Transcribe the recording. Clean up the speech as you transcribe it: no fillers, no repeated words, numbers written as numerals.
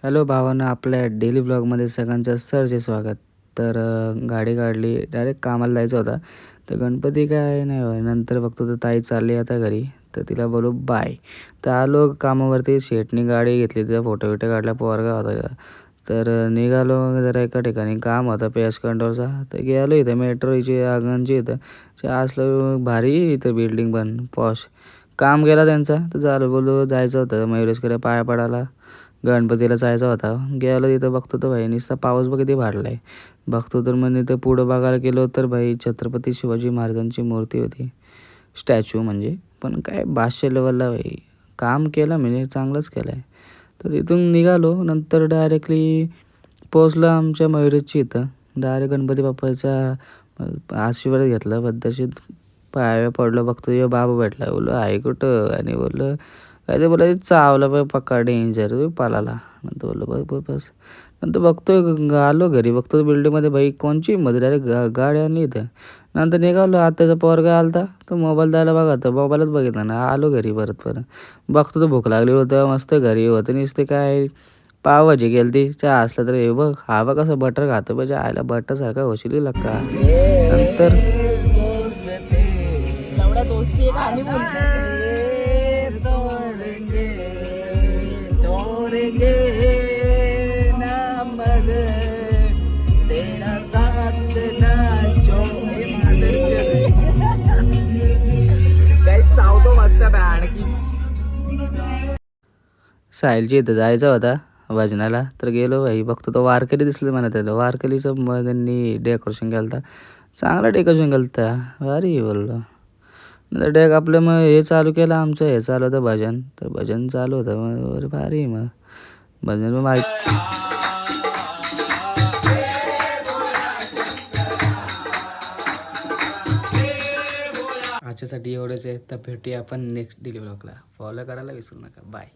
Hello भावांनो, आपल्या daily ब्लॉगमध्ये सगळ्यांचं सरचे स्वागत. तर गाडी काढली, डायरेक्ट कामाला जायचं होता. तर गणपती काय नाही होय. नंतर बघतो तर ताई चालली आता घरी, तर तिला बोलू बाय. तर आलो कामावरती, शेटनी गाडी घेतली, तिचा फोटो बिटो काढला, पोरगा होता तिथं. तर निघालो जरा एका ठिकाणी काम होता पेस्ट कंट्रोलचा. तर गेलो इथं मेट्रोची आगनची इथं असलं भारी इथं बिल्डिंग पण पॉश. काम केला त्यांचा, तर झालं बोललो जायचं होतं मयुरेशकडे पाया पडायला. गणपतीला जायचा होता. गेलो तिथं बघतो तर भाई नुसता पाऊस बघ किती वाढला आहे. बघतो तर मग इथं पुढं बघायला गेलो तर भाई छत्रपती शिवाजी महाराजांची मूर्ती होती, स्टॅच्यू म्हणजे. पण काय 500 लेवलला भाई काम केलं म्हणजे चांगलंच केलं आहे. तर तिथून निघालो, नंतर डायरेक्टली पोचलो आमच्या मयुरेशची इथं. डायरेक्ट गणपती बाप्पाचा आशीर्वाद घेतला पद्धतशीर, पाया पडलो. बघतो ये बाबा भेटला, बोललो आहे कुठं, आणि बोललं काय ते बोलायचं चावला पण पक्का डेंजर पालाला. नंतर बोललो बस बस बस. नंतर बघतोय आलो घरी, बघतो बिल्डिंगमध्ये भाई कोणची मध्ये डायरेक्ट गाडी आणली इथं. नंतर निघालो, आत्याचा पोरगा आलता, तो मोबाईल द्यायला बघा, तर मोबाईलच बघितला ना. आलो घरी परत परत. बघतो तर भूक लागली होतं मस्त, घरी होतं नुसते काय पावभाजी केली ती, चहा असलं तर हे बघ हा बघ कसं बटर खातो पाहिजे, आयला बटरसारखा होशील लक्का. नंतर दोस्ती एक आणि चावतो मस्त आणखी. साहिलची इथं जायचा होता भजनाला, तर गेलो भाई. बघतो तो वारकरी दिसलं म्हणा, त्याला वारकरीचं मग त्यांनी डेकोरेशन केलं होतं, चांगलं डेकोरेशन केलं होतं, भारी बोललो. नंतर डेक आपलं मग हे चालू केलं, आमचं हे चालू होतं भजन. तर भजन चालू होतं मग अरे भारी. मग भजन मग आजच्यासाठी एवढंच आहे. तर भेटूया आपण नेक्स्ट डेली ब्लॉगला. फॉलो करायला विसरू नका. बाय.